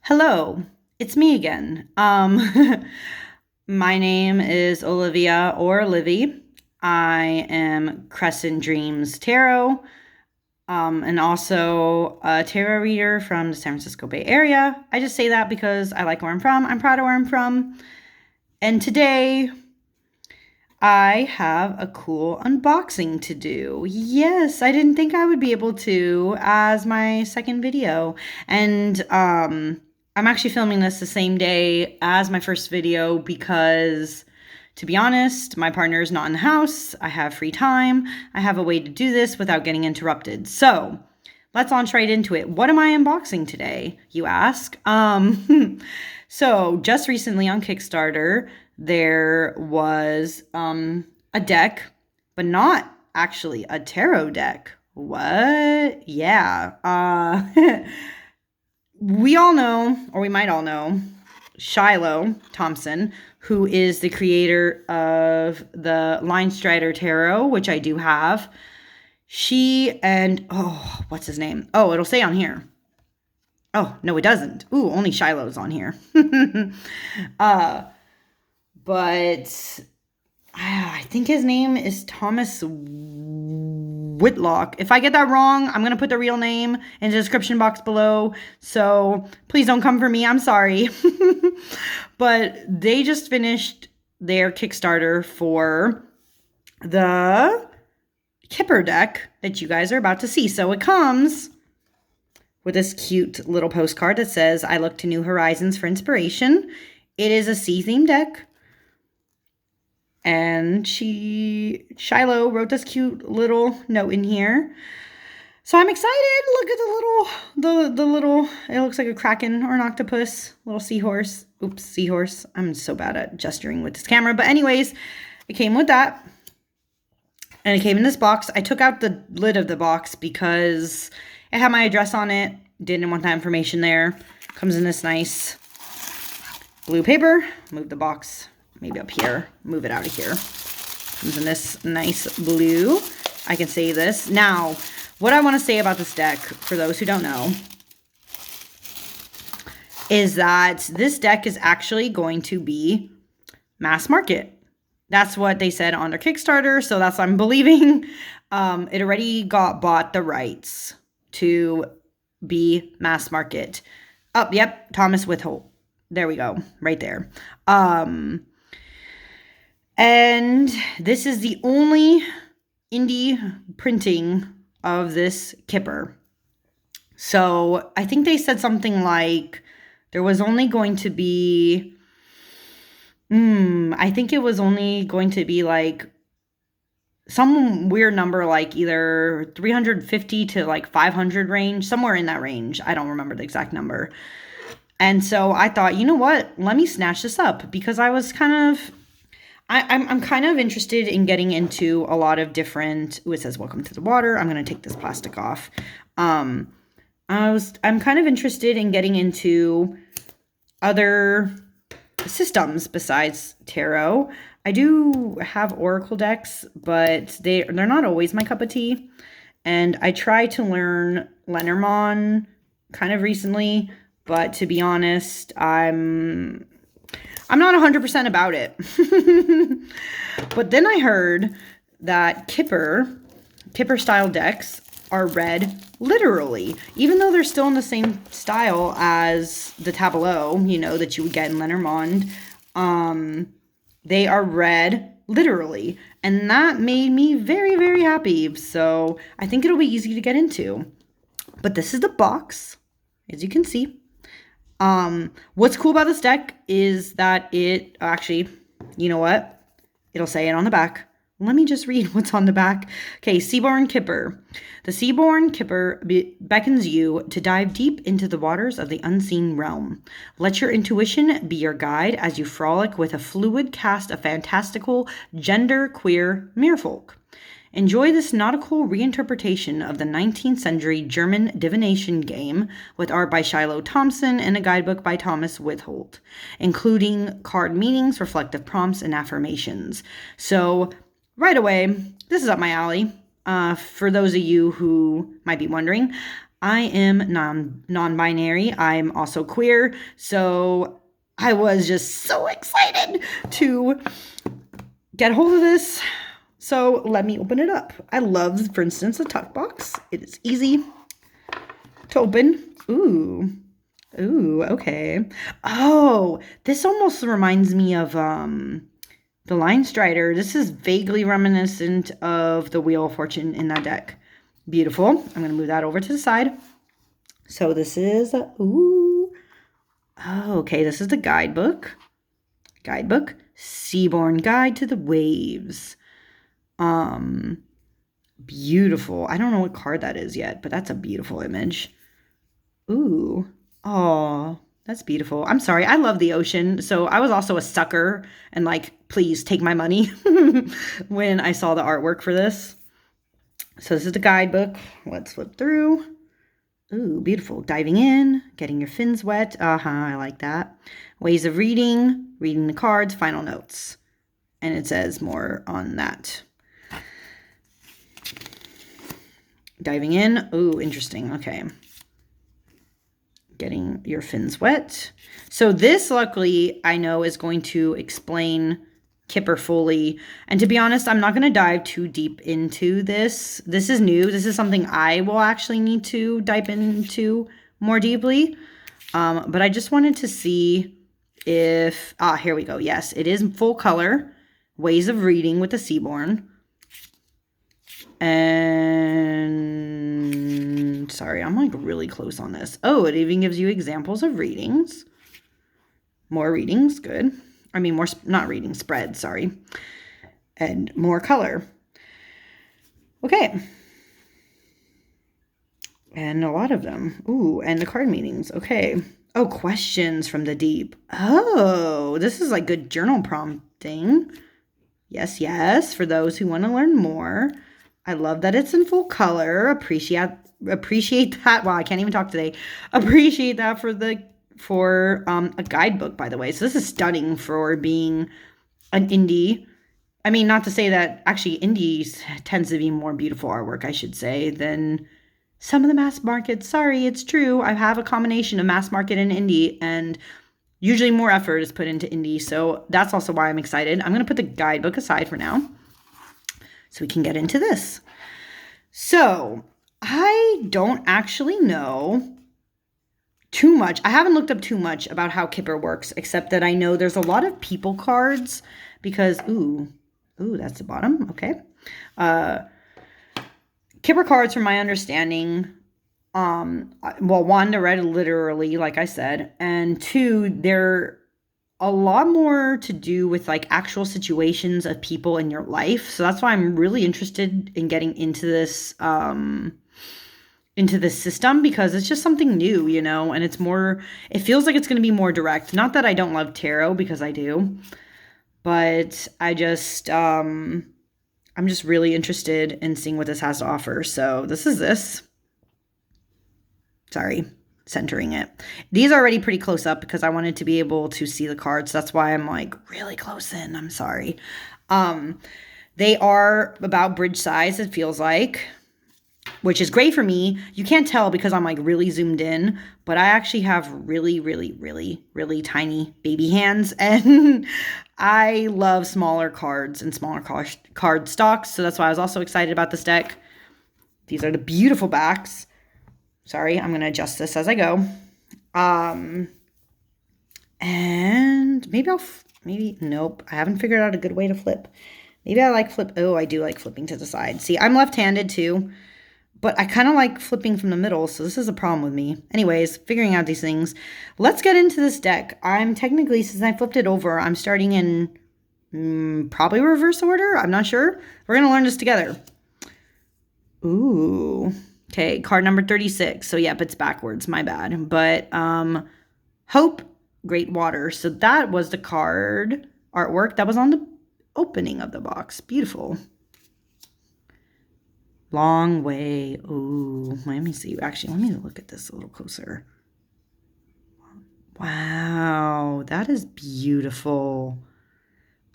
Hello, it's me again. My name is Olivia or Livy. I am Crescent Dreams Tarot, and also a tarot reader from the San Francisco Bay Area. I just say that because I like where I'm from. I'm proud of where I'm from. And today I have a cool unboxing to do. Yes, I didn't think I would be able to as my second video. And I'm actually filming this the same day as my first video because, to be honest, my partner is not in the house. I have free time. I have a way to do this without getting interrupted. So let's launch right into it. What am I unboxing today, you ask? So just recently on Kickstarter, there was a deck, but not actually a tarot deck. What? Yeah. We all know, or we might all know, Siolo Thompson, who is the creator of the Line Strider Tarot, which I do have. She and, what's his name? Oh, it'll say on here. Oh, no, it doesn't. Ooh, only Shiloh's on here. But I think his name is Thomas Witholt. If I get that wrong, I'm going to put the real name in the description box below. So please don't come for me. I'm sorry. But they just finished their Kickstarter for the Kipper deck that you guys are about to see. So it comes with this cute little postcard that says, "I look to new horizons for inspiration." It is a sea-themed deck. And Shiloh wrote this cute little note in here. So I'm excited. Look at the little, it looks like a kraken or an octopus, little seahorse. Oops, seahorse. I'm so bad at gesturing with this camera. But anyways, it came with that. And it came in this box. I took out the lid of the box because it had my address on it. Didn't want that information there. Comes in this nice blue paper. Move the box maybe up here. Move it out of here. Comes in this nice blue. I can say this. Now, what I want to say about this deck, for those who don't know, is that this deck is actually going to be mass market. That's what they said on their Kickstarter, so that's what I'm believing. It already got bought the rights to be mass market. Oh, yep, Thomas Witholt. There we go, right there. And this is the only indie printing of this Kipper. So I think they said something like there was only going to be, I think it was only going to be like some weird number, like either 350 to like 500 range, somewhere in that range. I don't remember the exact number. And so I thought, you know what, let me snatch this up because I was kind of, I'm kind of interested in getting into a lot of different, it says welcome to the water. I'm going to take this plastic off. I'm kind of interested in getting into other systems besides tarot. I do have oracle decks, but they're not always my cup of tea. And I tried to learn Lenormand kind of recently, but to be honest, I'm not 100% about it. But then I heard that Kipper style decks are read literally, even though they're still in the same style as the tableau, that you would get in Lenormand. They are read literally, and that made me very, very happy. So I think it'll be easy to get into. But this is the box, as you can see. What's cool about this deck is that it actually, you know what? It'll say it on the back. Let me just read what's on the back. Okay, Seaborn Kipper. The Seaborn Kipper beckons you to dive deep into the waters of the unseen realm. Let your intuition be your guide as you frolic with a fluid cast of fantastical, gender-queer merfolk. Enjoy this nautical reinterpretation of the 19th century German divination game with art by Siolo Thompson and a guidebook by Thomas Witholt, including card meanings, reflective prompts, and affirmations. So, right away, this is up my alley. For those of you who might be wondering, I am non-binary. I'm also queer. So I was just so excited to get a hold of this. So let me open it up. I love, for instance, the tuck box. It is easy to open. Ooh. Ooh, okay. Oh, this almost reminds me of the Line Strider. This is vaguely reminiscent of the Wheel of Fortune in that deck. Beautiful. I'm going to move that over to the side. So this is, ooh. Oh, okay, this is the guidebook. Seaborn Guide to the Waves. Beautiful. I don't know what card that is yet, but that's a beautiful image. Ooh. Oh, that's beautiful. I'm sorry. I love the ocean. So I was also a sucker and like, please take my money when I saw the artwork for this. So this is the guidebook. Let's flip through. Ooh, beautiful. Diving in, getting your fins wet. I like that. Ways of reading the cards, final notes. And it says more on that. Diving in. Ooh, interesting. Okay. Getting your fins wet. So this, luckily, I know is going to explain Kipper fully. And to be honest, I'm not going to dive too deep into this. This is new. This is something I will actually need to dive into more deeply. But I just wanted to see if... here we go. Yes, it is full color. Ways of reading with the Seaborn. And sorry, I'm like really close on this. Oh, it even gives you examples of readings. More readings, good. I mean, more, not readings, spread, sorry. And more color. Okay. And a lot of them. Ooh, and the card meanings. Okay. Oh, questions from the deep. Oh, this is like good journal prompting. Yes, yes, for those who want to learn more. I love that it's in full color. Appreciate that. Wow, I can't even talk today. Appreciate that for a guidebook, by the way. So this is stunning for being an indie. I mean, not to say that actually indies tends to be more beautiful artwork, I should say, than some of the mass markets. Sorry, it's true. I have a combination of mass market and indie, and usually more effort is put into indie. So that's also why I'm excited. I'm going to put the guidebook aside for now, so we can get into this. So I don't actually know too much. I haven't looked up too much about how Kipper works, except that I know there's a lot of people cards because, ooh, that's the bottom. Okay. Kipper cards, from my understanding, well, one, they're read literally, like I said, and two, they're a lot more to do with like actual situations of people in your life. So that's why I'm really interested in getting into this system, because it's just something new, you know, and it's more, it feels like it's going to be more direct. Not that I don't love tarot, because I do, but I'm just really interested in seeing what this has to offer. So this is this. Sorry. Centering it. These are already pretty close up because I wanted to be able to see the cards. That's why I'm like really close in. I'm sorry. They are about bridge size, it feels like, which is great for me. You can't tell because I'm like really zoomed in, but I actually have really, really, really, really tiny baby hands, and I love smaller cards and smaller card stocks. So that's why I was also excited about this deck. These are the beautiful backs. Sorry, I'm going to adjust this as I go. And maybe, nope. I haven't figured out a good way to flip. Maybe I like flip. Oh, I do like flipping to the side. See, I'm left-handed too, but I kind of like flipping from the middle. So this is a problem with me. Anyways, figuring out these things. Let's get into this deck. I'm technically, since I flipped it over, I'm starting in probably reverse order. I'm not sure. We're going to learn this together. Ooh. Okay, card number 36. So, yep, it's backwards. My bad. But Hope, Great Water. So that was the card artwork that was on the opening of the box. Beautiful. Long way. Ooh, let me see. Actually, let me look at this a little closer. Wow, that is beautiful.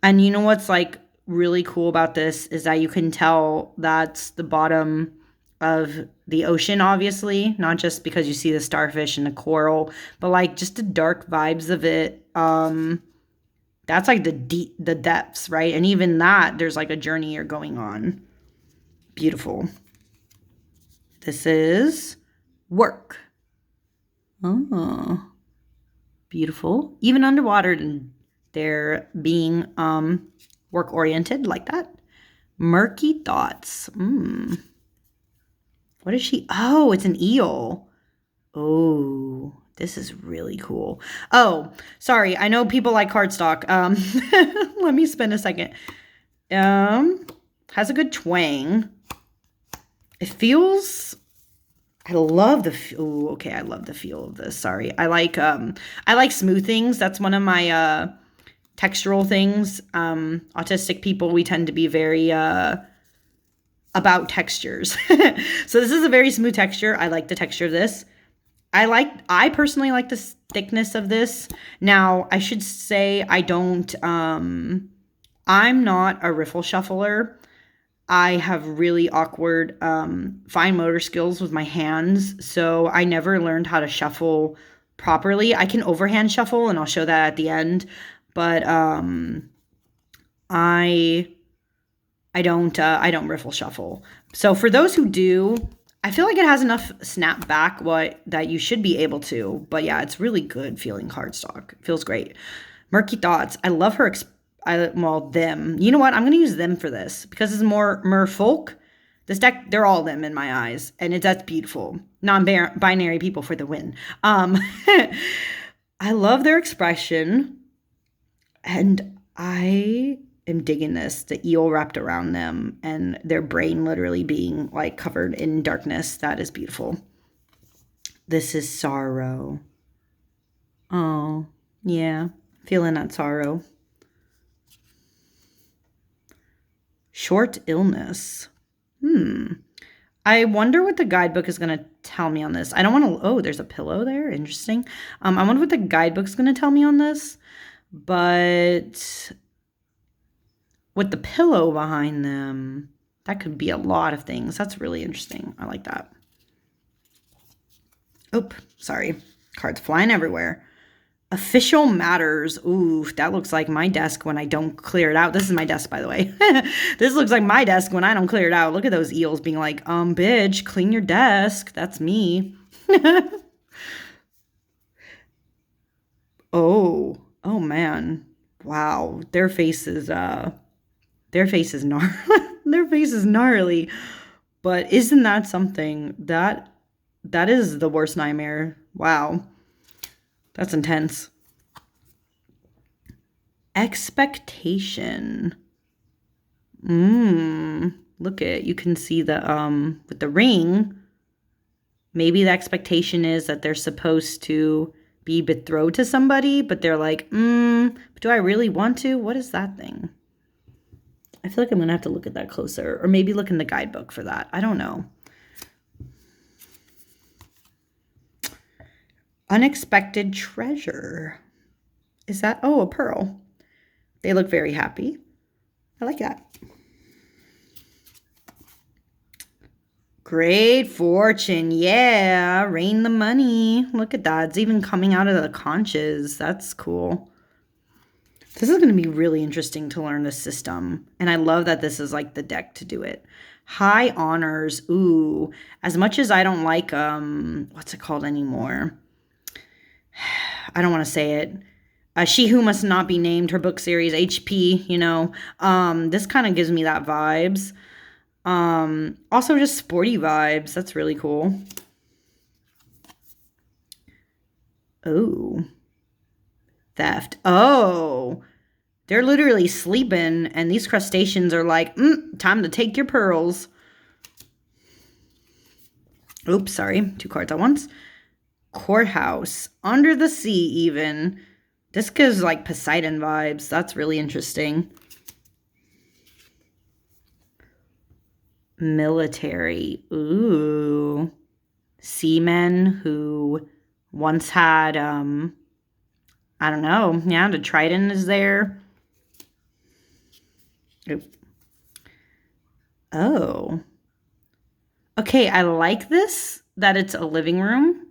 And you know what's like really cool about this is that you can tell that's the bottom of the ocean, obviously, not just because you see the starfish and the coral, but like just the dark vibes of it. That's like the depths, right? And even that, there's like a journey you're going on. Beautiful. This is work. Oh, beautiful. Even underwater, they're being work oriented like that. Murky thoughts. What is she? Oh, it's an eel. Oh, this is really cool. Oh, sorry. I know people like cardstock. Let me spend a second. Has a good twang. It feels. I love the. Oh, okay. I love the feel of this. Sorry. I like smooth things. That's one of my textural things. Autistic people, we tend to be very about textures. So this is a very smooth texture. I like the texture of this. I personally like the thickness of this. Now, I should say I don't, I'm not a riffle shuffler. I have really awkward fine motor skills with my hands, so I never learned how to shuffle properly. I can overhand shuffle, and I'll show that at the end, but I don't riffle shuffle. So for those who do, I feel like it has enough snap back that you should be able to. But yeah, it's really good feeling cardstock. It feels great. Murky Thoughts. I love her. Them. You know what? I'm going to use them for this because it's more merfolk. This deck, they're all them in my eyes. And that's beautiful. Non-binary people for the win. I love their expression. And I am digging this. The eel wrapped around them and their brain literally being like covered in darkness. That is beautiful. This is sorrow. Oh, yeah. Feeling that sorrow. Short illness. I wonder what the guidebook is going to tell me on this. I don't want to... Oh, there's a pillow there. Interesting. I wonder what the guidebook's going to tell me on this. But with the pillow behind them, that could be a lot of things. That's really interesting. I like that. Oop, sorry. Cards flying everywhere. Official matters. Ooh, that looks like my desk when I don't clear it out. This is my desk, by the way. This looks like my desk when I don't clear it out. Look at those eels being like, bitch, clean your desk. That's me. Oh man. Wow. Their face is gnarly. Their face is gnarly. But isn't that something? That is the worst nightmare. Wow. That's intense. Expectation. Look at, you can see the with the ring. Maybe the expectation is that they're supposed to be betrothed to somebody, but they're like, do I really want to? What is that thing? I feel like I'm gonna have to look at that closer, or maybe look in the guidebook for that. I don't know. Unexpected treasure. Is that, a pearl. They look very happy. I like that. Great fortune. Yeah, rain the money. Look at that. It's even coming out of the conches. That's cool. This is going to be really interesting to learn the system. And I love that this is like the deck to do it. High honors. Ooh, as much as I don't like, what's it called anymore? I don't want to say it. She Who Must Not Be Named, her book series, HP, you know. This kind of gives me that vibes. Also just sporty vibes. That's really cool. Oh. Theft. Oh. They're literally sleeping, and these crustaceans are like, time to take your pearls. Oops, sorry. 2 cards at once. Courthouse. Under the sea, even. This gives, like, Poseidon vibes. That's really interesting. Military. Ooh. Seamen who once had, I don't know. Yeah, the trident is there. Oh. Okay, I like this, that it's a living room.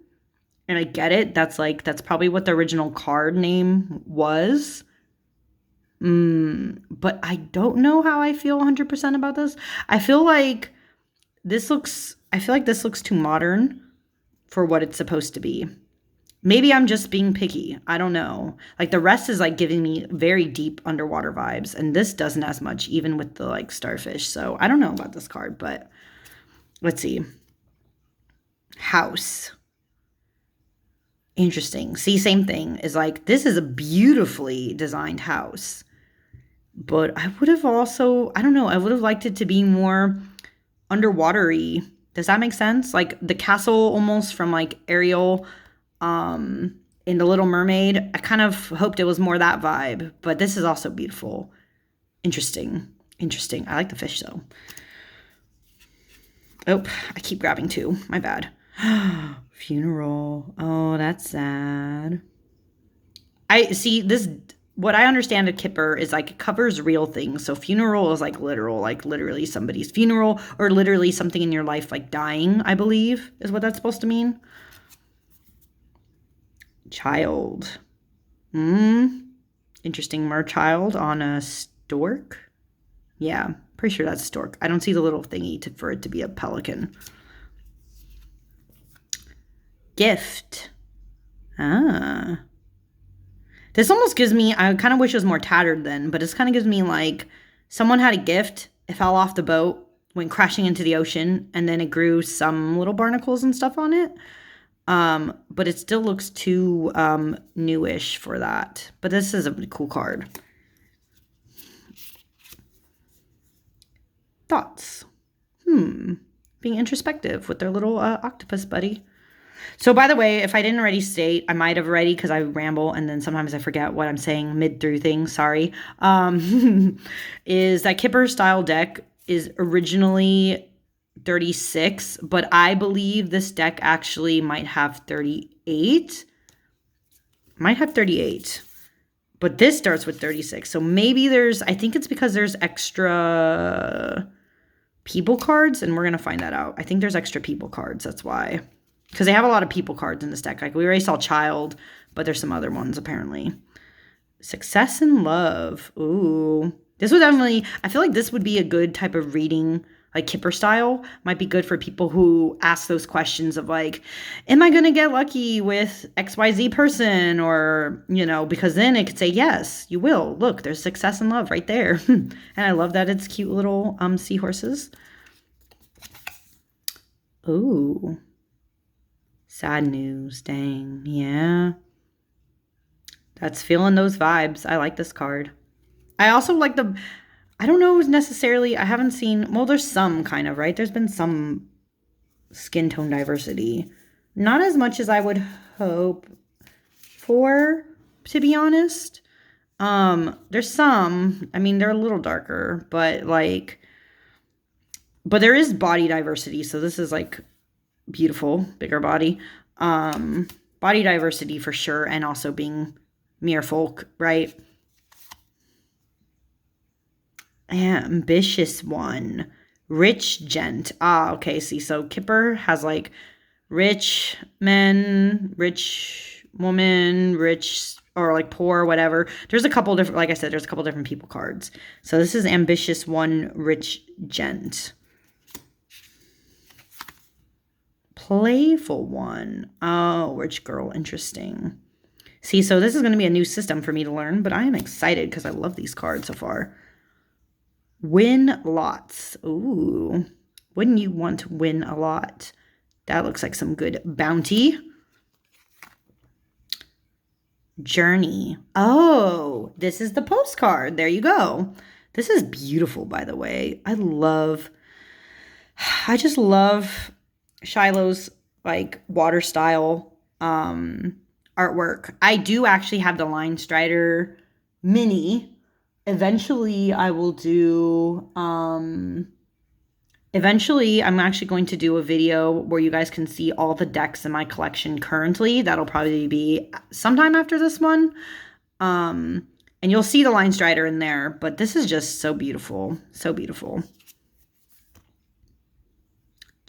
And I get it. That's probably what the original card name was. But I don't know how I feel 100% about this. I feel like this looks too modern for what it's supposed to be. Maybe I'm just being picky. I don't know. Like the rest is like giving me very deep underwater vibes, and this doesn't as much, even with the like starfish. So I don't know about this card, but let's see. House. Interesting. See, same thing. Is like this is a beautifully designed house. But I would have also, I don't know, I would have liked it to be more underwatery. Does that make sense? Like the castle almost from like Ariel in The Little Mermaid. I kind of hoped it was more that vibe, but this is also beautiful. Interesting. Interesting. I like the fish though. Oh, I keep grabbing two. My bad. Funeral. Oh, that's sad. I see this. What I understand of Kipper is like it covers real things. So funeral is like literal, like literally somebody's funeral or literally something in your life like dying, I believe is what that's supposed to mean. Child. Interesting. Merchild on a stork. Yeah, pretty sure that's stork. I don't see the little thingy for it to be a pelican. Gift. Ah. This almost gives me, I kind of wish it was more tattered then, but this kind of gives me like someone had a gift, it fell off the boat, went crashing into the ocean, and then it grew some little barnacles and stuff on it. But it still looks too newish for that. But this is a cool card. Thoughts. Being introspective with their little octopus buddy. So, by the way, if I didn't already state, I might have already because I ramble and then sometimes I forget what I'm saying mid through things. Sorry. Is that Kipper style deck is originally 36, but I believe this deck actually might have 38. Might have 38. But this starts with 36. So maybe I think it's because there's extra people cards, and we're going to find that out. I think there's extra people cards. That's why. Because they have a lot of people cards in this deck. Like we already saw Child, but there's some other ones apparently. Success and Love. Ooh. This would definitely, I feel like this would be a good type of reading, like Kipper style. Might be good for people who ask those questions of like, am I going to get lucky with XYZ person? Or, because then it could say, yes, you will. Look, there's Success and Love right there. And I love that it's cute little seahorses. Ooh. Sad news. Dang. Yeah. That's feeling those vibes. I like this card. I also like I don't know necessarily, I haven't seen, well, there's some kind of, right? There's been some skin tone diversity. Not as much as I would hope for, to be honest. There's some, I mean, they're a little darker, but there is body diversity. So this is like beautiful, bigger body. Body diversity for sure, and also being mere folk, right? Ambitious one. Rich gent. Ah, okay, see, so Kipper has like rich men, rich woman, rich or like poor, whatever. There's a couple different, like I said, there's a couple different people cards. So this is ambitious one, rich gent. Playful one. Oh, rich girl. Interesting. See, so this is going to be a new system for me to learn, but I am excited because I love these cards so far. Win lots. Ooh. Wouldn't you want to win a lot? That looks like some good bounty. Journey. Oh, this is the postcard. There you go. This is beautiful, by the way. I just love Shiloh's like water style artwork. I do actually have the Line Strider mini. Eventually I will do eventually I'm actually going to do a video where you guys can see all the decks in my collection currently. That'll probably be sometime after this one. And you'll see the Line Strider in there, but this is just so beautiful. So beautiful.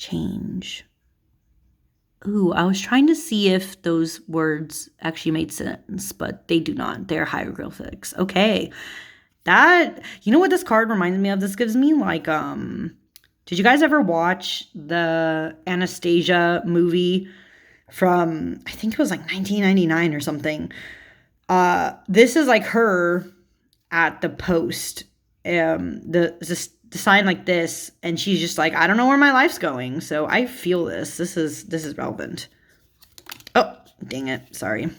change. Ooh, I was trying to see if those words actually made sense, but they do not. They're hieroglyphics. Okay. That, you know what this card reminds me of? This gives me like, did you guys ever watch the Anastasia movie from, I think it was like 1999 or something? This is like her at the post, the sign like this, and she's just like, I don't know where my life's going. So I feel this. This is relevant. Oh, dang it. Sorry.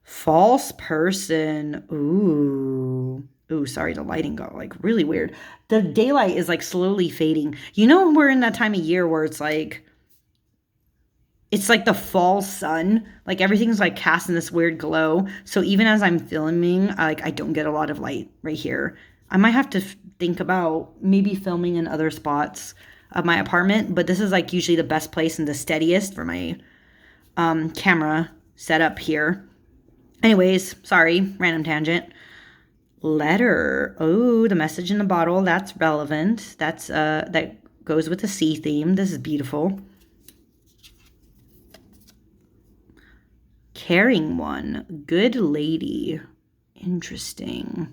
False person. Ooh, sorry, the lighting got like really weird. The daylight is like slowly fading. You know, we're in that time of year where it's like the fall sun. Like everything's like casting this weird glow. So even as I'm filming, I don't get a lot of light right here. I might have to think about maybe filming in other spots of my apartment, but this is like usually the best place and the steadiest for my camera setup here. Anyways, sorry, random tangent. Letter. Oh, the message in the bottle. That's relevant. That's that goes with the sea theme. This is beautiful. Caring one. Good lady. Interesting.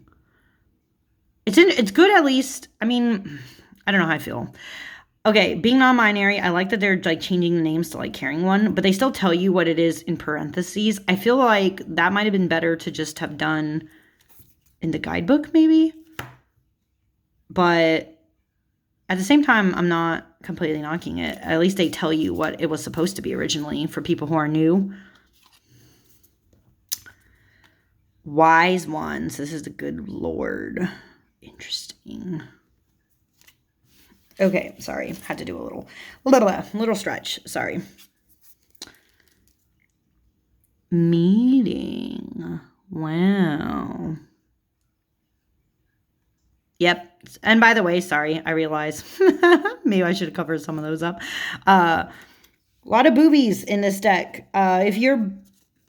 It's good at least. I mean, I don't know how I feel. Okay, being non-binary, I like that they're like changing the names to like caring one, but they still tell you what it is in parentheses. I feel like that might have been better to just have done in the guidebook maybe. But at the same time, I'm not completely knocking it. At least they tell you what it was supposed to be originally for people who are new. Wise ones. This is the good Lord. Interesting. Okay, sorry. Had to do a little stretch. Sorry. Meeting. Wow. Yep. And by the way, sorry, I realize maybe I should have covered some of those up. A lot of boobies in this deck. If you're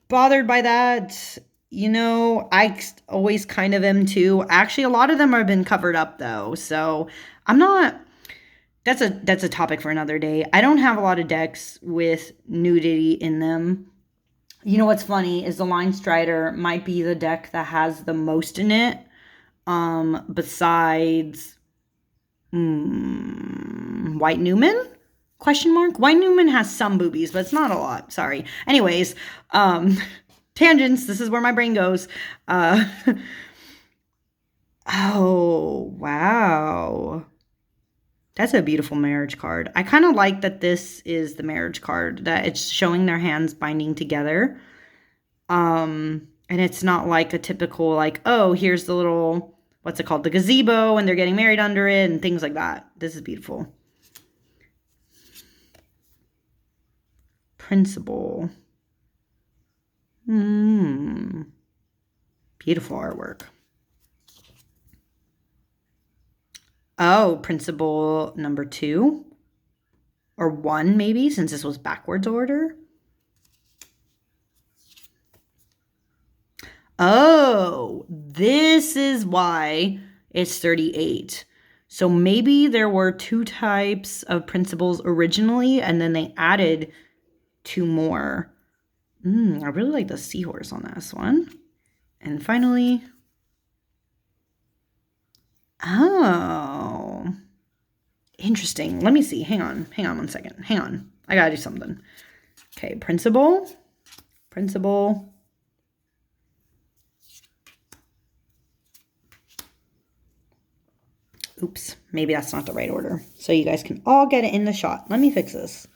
bothered by that, you know, I always kind of am too. Actually, a lot of them have been covered up though. So I'm not, that's a topic for another day. I don't have a lot of decks with nudity in them. You know what's funny is the Line Strider might be the deck that has the most in it. Besides White Newman? Question mark? White Newman has some boobies, but it's not a lot. Sorry. Anyways, tangents. This is where my brain goes. Oh, wow. That's a beautiful marriage card. I kind of like that this is the marriage card, that it's showing their hands binding together. And it's not like a typical, like, oh, here's the little, what's it called? The gazebo, and they're getting married under it and things like that. This is beautiful. Principal. Beautiful artwork. Oh, principal number 2 or 1 maybe, since this was backwards order. Oh, this is why it's 38. So maybe there were 2 types of principals originally, and then they added 2 more. I really like the seahorse on this one. And finally, oh, interesting. Let me see. Hang on 1 second. Hang on. I gotta do something. Okay, principal. Oops, maybe that's not the right order. So you guys can all get it in the shot. Let me fix this.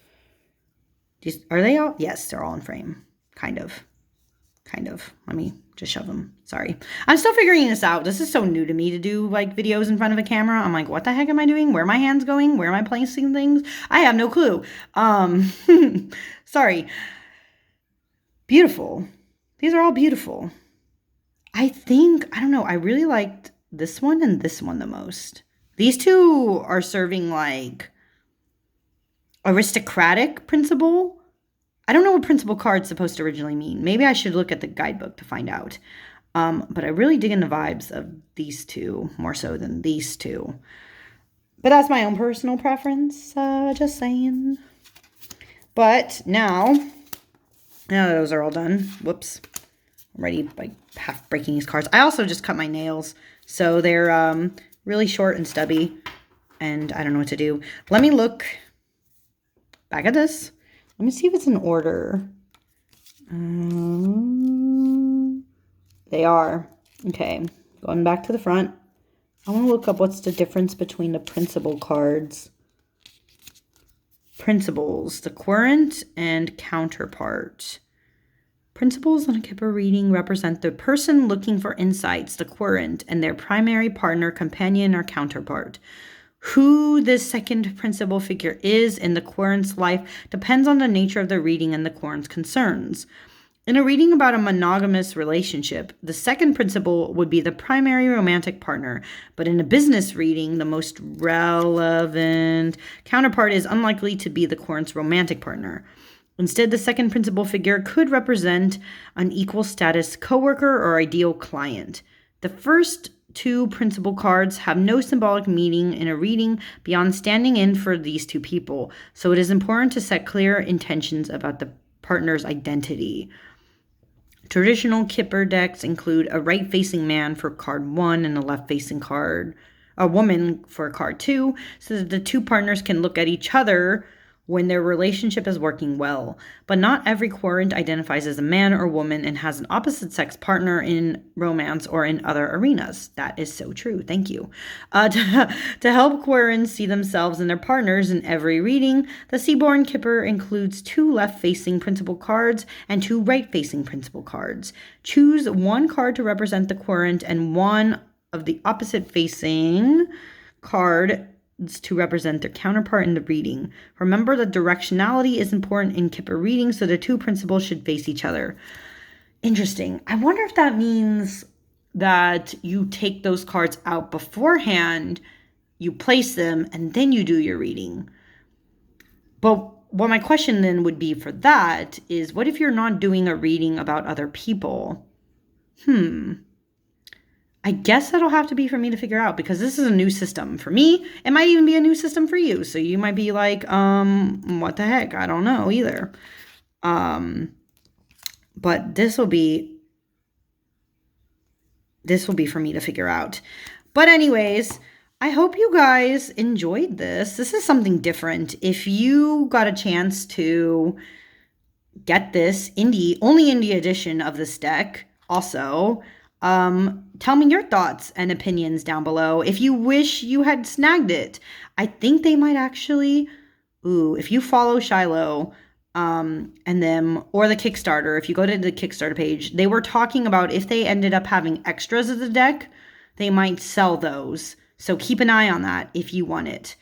Are they all? Yes, they're all in frame. Kind of. Let me just shove them. Sorry. I'm still figuring this out. This is so new to me to do like videos in front of a camera. I'm like, what the heck am I doing? Where are my hands going? Where am I placing things? I have no clue. Sorry. Beautiful. These are all beautiful. I don't know. I really liked this one and this one the most. These 2 are serving like aristocratic principal. I don't know what principal card's supposed to originally mean. Maybe I should look at the guidebook to find out. But I really dig in the vibes of these 2 more so than these 2. But that's my own personal preference. Just saying. But now those are all done. Whoops. I'm already by half breaking these cards. I also just cut my nails. So they're really short and stubby. And I don't know what to do. Let me look back at this. Let me see if it's in order. They are. Okay. Going back to the front. I want to look up what's the difference between the principal cards. Principals, the querent and counterpart. Principals on a Kipper reading represent the person looking for insights, the querent, and their primary partner, companion, or counterpart. Who this second principal figure is in the querent's life depends on the nature of the reading and the querent's concerns. In a reading about a monogamous relationship, the second principal would be the primary romantic partner, but in a business reading, the most relevant counterpart is unlikely to be the querent's romantic partner. Instead, the second principal figure could represent an equal status coworker or ideal client. The first two principal cards have no symbolic meaning in a reading beyond standing in for these two people, so it is important to set clear intentions about the partner's identity. Traditional Kipper decks include a right-facing man for card 1 and a left-facing woman for card 2, so that the two partners can look at each other when their relationship is working well. But not every querent identifies as a man or woman and has an opposite-sex partner in romance or in other arenas. That is so true. Thank you. To help querents see themselves and their partners in every reading, the Seaborn Kipper includes 2 left-facing principal cards and 2 right-facing principal cards. Choose one card to represent the querent and one of the opposite-facing card to represent their counterpart in the reading. Remember that directionality is important in Kipper reading, so the two principals should face each other. Interesting. I wonder if that means that you take those cards out beforehand, you place them, and then you do your reading. But what my question then would be for that is, what if you're not doing a reading about other people? I guess that'll have to be for me to figure out, because this is a new system for me. It might even be a new system for you. So you might be like, what the heck? I don't know either. But this will be for me to figure out. But anyways, I hope you guys enjoyed this. This is something different. If you got a chance to get this only indie edition of this deck also, tell me your thoughts and opinions down below. If you wish you had snagged it, I think they might actually, if you follow Shiloh, and them, or the Kickstarter, if you go to the Kickstarter page, they were talking about if they ended up having extras of the deck, they might sell those. So keep an eye on that if you want it.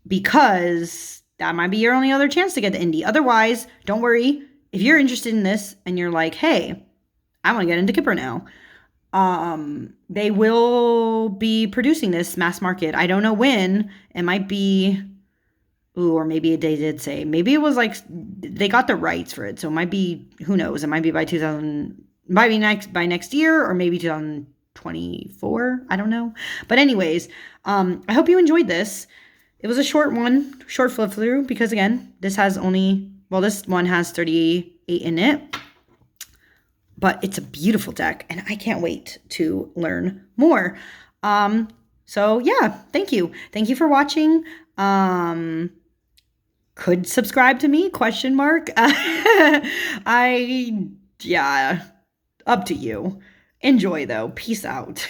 Because that might be your only other chance to get the indie. Otherwise, don't worry. If you're interested in this and you're like, hey, I want to get into Kipper now, they will be producing this mass market. I don't know when. It might be, or maybe they did say, maybe it was like they got the rights for it. So it might be, who knows? It might be by by next year, or maybe 2024. I don't know. But anyways, I hope you enjoyed this. It was a short flip through, because again, this one has 38 in it. But it's a beautiful deck, and I can't wait to learn more. So yeah, thank you. Thank you for watching. Could subscribe to me? ? Yeah, up to you. Enjoy though. Peace out.